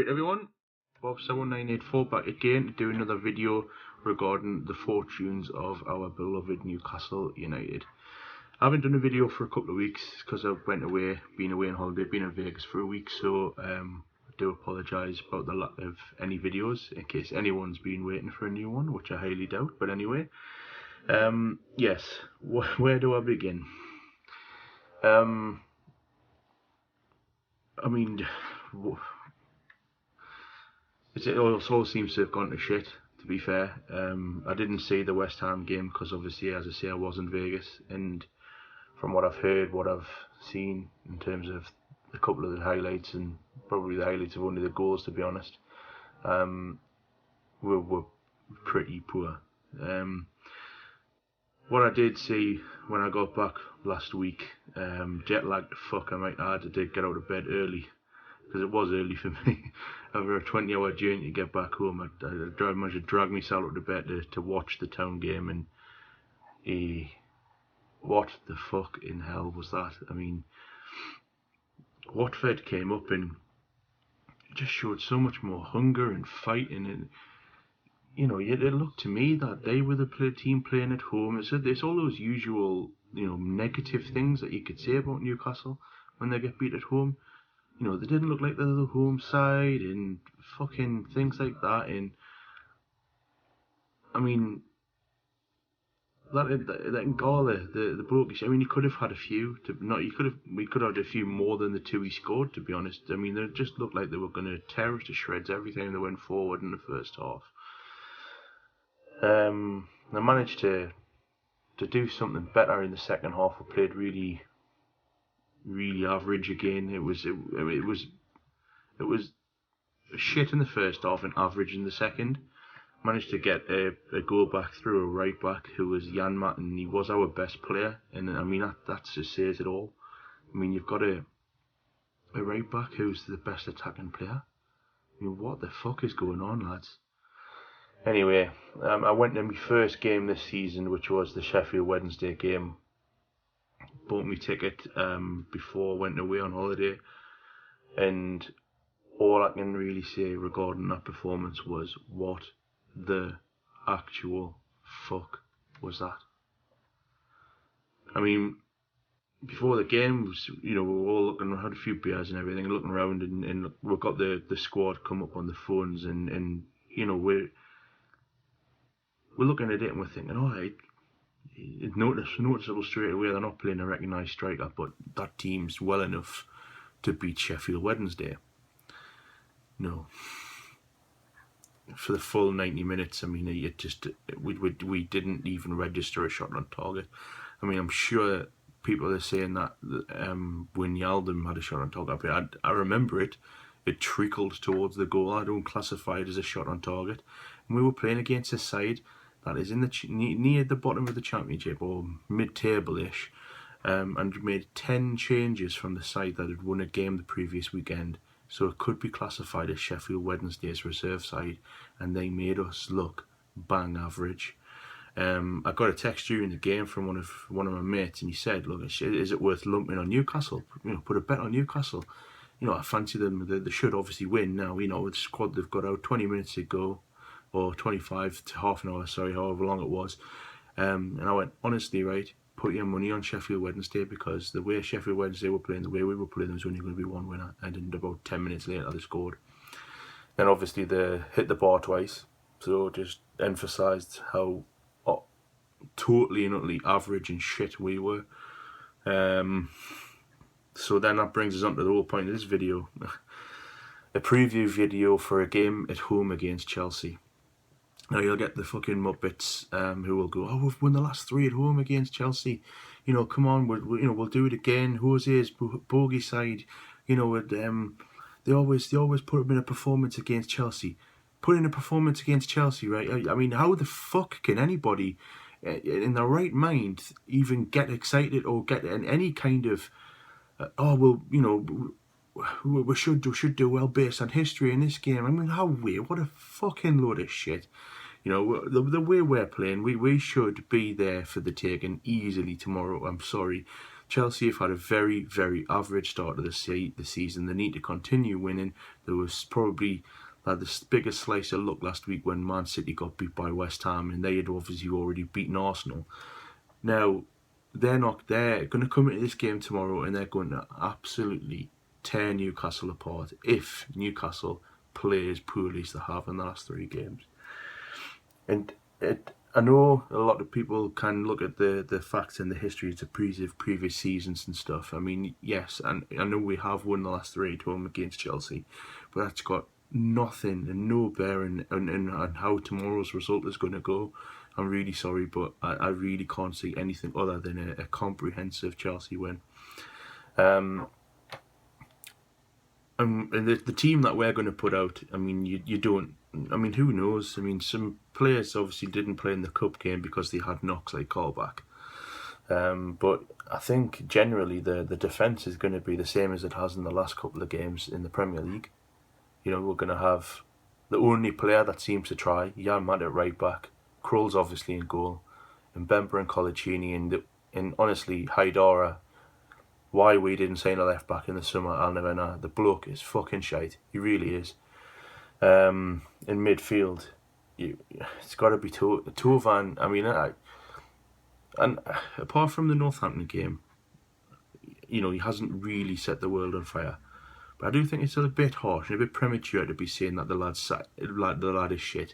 Right everyone, Bob7984 back again to do another video regarding the fortunes of our beloved Newcastle United. I haven't done a video for a couple of weeks because I been away on holiday, been in Vegas for a week, so I do apologise about the lack of any videos in case anyone's been waiting for a new one, which I highly doubt, but anyway. Yes, where do I begin? I mean, it all seems to have gone to shit, to be fair. I didn't see the West Ham game because obviously, as I say, I was in Vegas, and from what I've heard, what I've seen in terms of a couple of the highlights, and probably the highlights of only the goals, to be honest, were pretty poor. What I did see when I got back last week, jet lagged the fuck, I might add, I did get out of bed early, because it was early for me. Over a 20-hour journey to get back home, I managed to drag myself out of bed to watch the Town game, and what the fuck in hell was that? I mean, Watford came up and just showed so much more hunger and fighting, and it looked to me that they were the team playing at home. It's all those usual, negative things that you could say about Newcastle when they get beat at home. They didn't look like they're the home side and fucking things like that. And I mean, that Ngala, the bloke, I mean, he could have had a few. We could have had a few more than the two he scored, to be honest. I mean, they just looked like they were going to tear us to shreds every time they went forward in the first half. They managed to do something better in the second half. We played really average again. It was shit in the first half and average in the second. Managed to get a goal back through a right back who was Janmat, and he was our best player. And I mean that just says it all. I mean, you've got a right back who's the best attacking player. I mean, what the fuck is going on, lads? Anyway, I went to my first game this season, which was the Sheffield Wednesday game. Bought me ticket before I went away on holiday, and all I can really say regarding that performance was, what the actual fuck was that? I mean, before the game, we were all looking, had a few beers and everything, looking around, and we've got the squad come up on the phones, and we're looking at it and we're thinking, alright, it's noticeable straight away they're not playing a recognised striker, but that team's well enough to beat Sheffield Wednesday. No. For the full 90 minutes, I mean, we didn't even register a shot on target. I mean, I'm sure people are saying that Wijnaldum had a shot on target, but I remember it trickled towards the goal. I don't classify it as a shot on target. And we were playing against a side that is in near the bottom of the championship, or mid-table-ish, and made 10 changes from the side that had won a game the previous weekend. So it could be classified as Sheffield Wednesday's reserve side, and they made us look bang average. I got a text during the game from one of my mates, and he said, "Look, is it worth lumping on Newcastle? Put a bet on Newcastle. I fancy them. They should obviously win now. The squad they've got out, 20 minutes to go, or 25 to half an hour, sorry, however long it was." And I went, honestly, right, put your money on Sheffield Wednesday, because the way Sheffield Wednesday were playing, the way we were playing, there was only going to be one winner, and about 10 minutes later they scored. Then obviously they hit the bar twice, so just emphasised how totally and utterly average and shit we were. So then that brings us on to the whole point of this video. A preview video for a game at home against Chelsea. Now you'll get the fucking muppets who will go, "Oh, we've won the last 3 at home against Chelsea. Come on, we'll do it again. Jose's bogey side. They always put up in a performance against Chelsea. Put in a performance against Chelsea, right? I mean, how the fuck can anybody in their right mind even get excited or get any kind of we should do well based on history in this game? I mean, how weird! What a fucking load of shit. The way we're playing, we should be there for the taking easily tomorrow. I'm sorry. Chelsea have had a very, very average start to the season. They need to continue winning. There was probably the biggest slice of luck last week when Man City got beat by West Ham, and they had obviously already beaten Arsenal. Now, they're going to come into this game tomorrow and they're going to absolutely tear Newcastle apart if Newcastle play as poorly as they have in the last 3 games. And I know a lot of people can look at the facts and the history of the previous seasons and stuff. I mean, yes, and I know we have won the last 3 at home against Chelsea, but that's got nothing and no bearing on how tomorrow's result is going to go. I'm really sorry, but I really can't see anything other than a comprehensive Chelsea win. And the team that we're going to put out, I mean, you don't. I mean, who knows? I mean, some players obviously didn't play in the cup game because they had knocks like callback. But I think generally the defence is going to be the same as it has in the last couple of games in the Premier League. You know, we're going to have the only player that seems to try, Jan Matt at right back, Kroll's obviously in goal, and Bemba and Colaccini, and honestly, Haidara, why we didn't sign a left back in the summer, I'll never know. The bloke is fucking shite. He really is. In midfield, it's got to be Tovan. I mean, and apart from the Northampton game, you know, he hasn't really set the world on fire. But I do think it's a bit harsh and a bit premature to be saying that the lad is shit.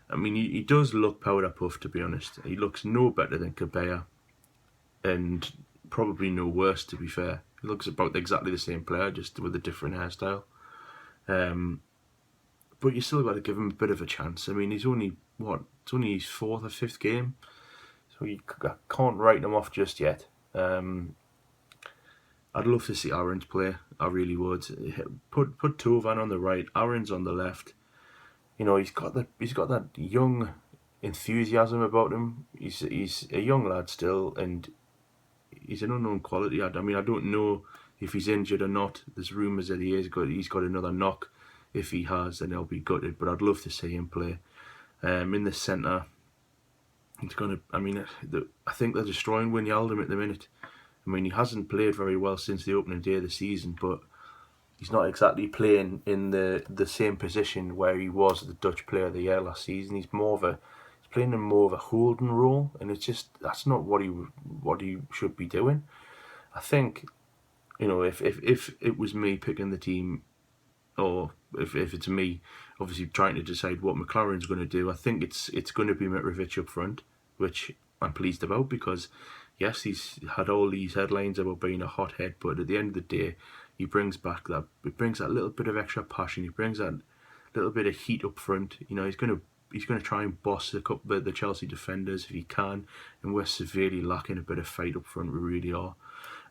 I mean, he does look powder puff, to be honest. He looks no better than Cabella, and probably no worse, to be fair. He looks about exactly the same player, just with a different hairstyle. But you still got to give him a bit of a chance. I mean, he's only it's only his 4th or 5th game, so you can't write him off just yet. I'd love to see Aarons play. I really would. Put Tovan on the right, Aarons on the left. You know, he's got that young enthusiasm about him. He's a young lad still, and he's an unknown quality. I mean, I don't know if he's injured or not. There's rumours that he's got another knock. If he has, then he'll be gutted. But I'd love to see him play. In the centre, he's gonna. I mean, I think they're destroying Wijnaldum at the minute. I mean, he hasn't played very well since the opening day of the season, but he's not exactly playing in the same position where he was the Dutch Player of the Year last season. He's playing in more of a holding role, and it's just that's not what he should be doing. I think, you know, if it was me picking the team, or if it's me obviously trying to decide what McLaren's going to do, I think it's going to be Mitrovic up front, which I'm pleased about because yes, he's had all these headlines about being a hothead, but at the end of the day, he brings that little bit of extra passion. He brings that little bit of heat up front. You know, he's going to try and boss the Chelsea defenders if he can, and we're severely lacking a bit of fight up front. We really are.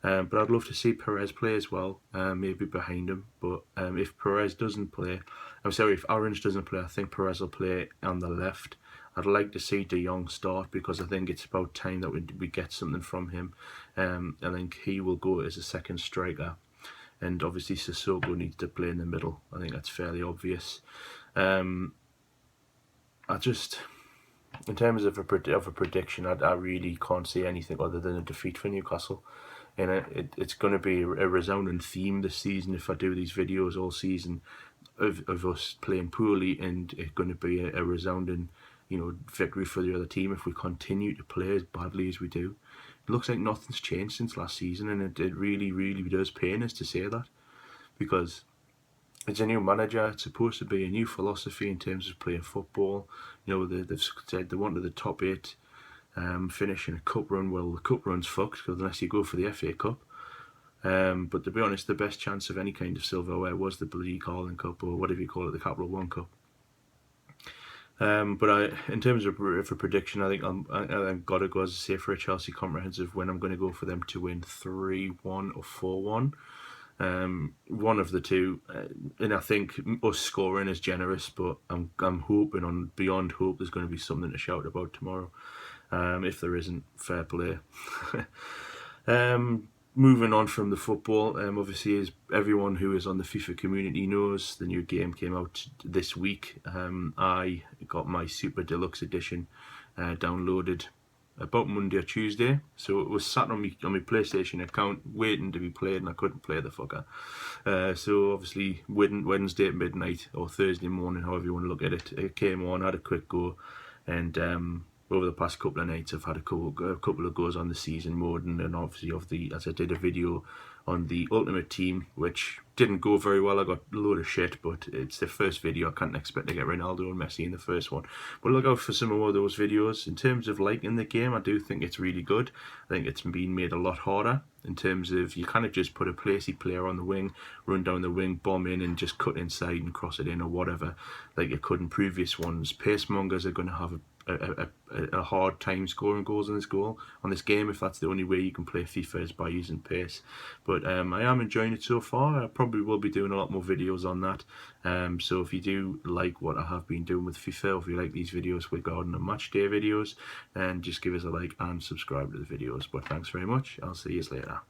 But I'd love to see Perez play as well, maybe behind him. But if Aarons doesn't play, I think Perez will play on the left. I'd like to see De Jong start because I think it's about time that we get something from him. I think he will go as a second striker. And obviously Sissoko needs to play in the middle. I think that's fairly obvious. In terms of a prediction, I really can't see anything other than a defeat for Newcastle. And it's going to be a resounding theme this season if I do these videos all season of us playing poorly, and it's going to be a resounding, you know, victory for the other team if we continue to play as badly as we do. It looks like nothing's changed since last season, and it really, really does pain us to say that because it's a new manager. It's supposed to be a new philosophy in terms of playing football. You know, they've said they wanted the top 8 finish in a cup run. Well, the cup run's fucked unless you go for the FA Cup. But to be honest, the best chance of any kind of silverware was the bloody Carling Cup, or whatever you call it, the Capital One Cup. But in terms of a prediction, I think I've got to go, as I say, for a Chelsea comprehensive win. I'm going to go for them to win 3-1 or 4-1. One of the two, and I think us scoring is generous, but I'm hoping on beyond hope there's going to be something to shout about tomorrow. If there isn't, fair play. Moving on from the football, obviously, as everyone who is on the FIFA community knows, the new game came out this week. I got my Super Deluxe Edition downloaded about Monday or Tuesday, so it was sat on my PlayStation account waiting to be played, and I couldn't play the fucker. So obviously Wednesday at midnight or Thursday morning, however you want to look at it, it came on, had a quick go, and over the past couple of nights I've had a couple of goes on the season mode, and obviously as I did a video on the Ultimate Team, which didn't go very well. I got a load of shit, but it's the first video. I can't expect to get Ronaldo and Messi in the first one. But look out for some more of those videos. In terms of liking the game, I do think it's really good. I think it's been made a lot harder in terms of you kind of just put a placey player on the wing, run down the wing, bomb in, and just cut inside and cross it in or whatever, like you could in previous ones. Pace mongers are going to have a hard time scoring goals on this game if that's the only way you can play FIFA is by using pace. But I am enjoying it so far. I probably will be doing a lot more videos on that. So if you do like what I have been doing with FIFA, or if you like these videos regarding the match day videos, then just give us a like and subscribe to the videos. But thanks very much. I'll see you later.